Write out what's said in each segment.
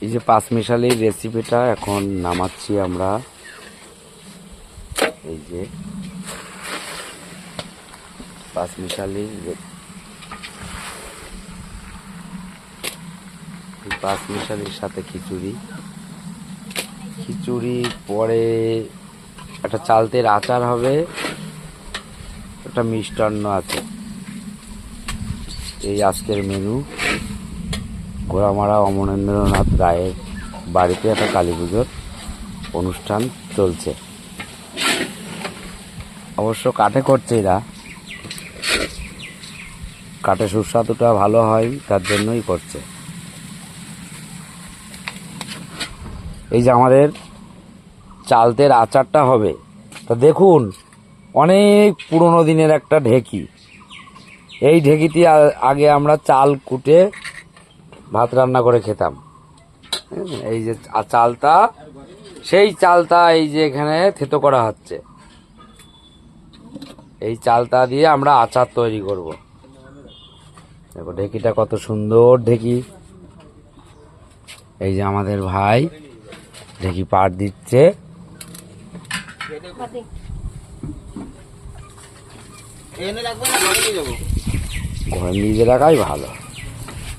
এই যে পাঁচমিশালির রেসিপিটা এখন নামাচ্ছি আমরা। এই যে পাঁচমিশালির সাথে খিচুড়ি, পরে একটা চালতের আচার হবে, একটা মিষ্টান্ন আছে। এই আজকের মেনু। ঘোড়ামারা অমরেন্দ্রনাথ রায়ের বাড়িতে একটা কালী পুজোর অনুষ্ঠান চলছে। অবশ্য কাঠে করছে এরা, কাঠে সুস্বাদুটা ভালো হয় তার জন্যই করছে। এই যে আমাদের চালতের আচারটা হবে, তা দেখুন অনেক পুরনো দিনের একটা ঢেকি। এই ঢেকিতে আগে আমরা চাল কুটে ভাত রান্না করে খেতাম। এই যে চালতা, সেই চালতা এই যে এখানে থেতো করা হচ্ছে। এই চালতা দিয়ে আমরা আচার তৈরি করব। দেখো ঢেকিটা কত সুন্দর ঢেকি। এই যে আমাদের ভাই ঢেকি পাট দিচ্ছে। ঘরে নিয়ে রাখাই ভালো।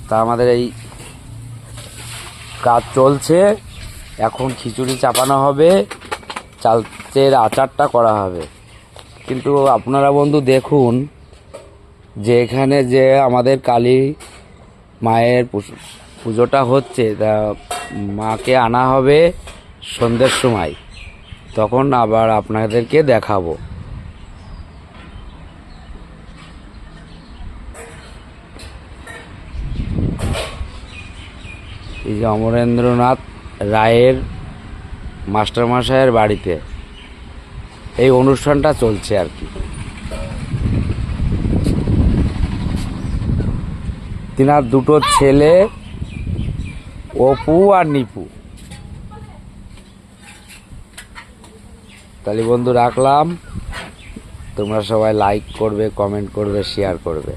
তা আমাদের এই কাজ চলছে। এখন খিচুড়ি চাপানো হবে, চালতের আচারটা করা হবে। কিন্তু আপনারা বন্ধু দেখুন যে এখানে যে আমাদের কালী মায়ের পুজোটা হচ্ছে, তা মাকে আনা হবে সন্ধ্যের সময়, তখন আবার আপনাদেরকে দেখাবো। এই যে অমরেন্দ্রনাথ রায়ের মাস্টারমশাইয়ের বাড়িতে এই অনুষ্ঠানটা চলছে আর কি। তিনার দুটো ছেলে, অপু আর নিপু। তাহলে বন্ধু রাখলাম, তোমরা সবাই লাইক করবে, কমেন্ট করবে, শেয়ার করবে।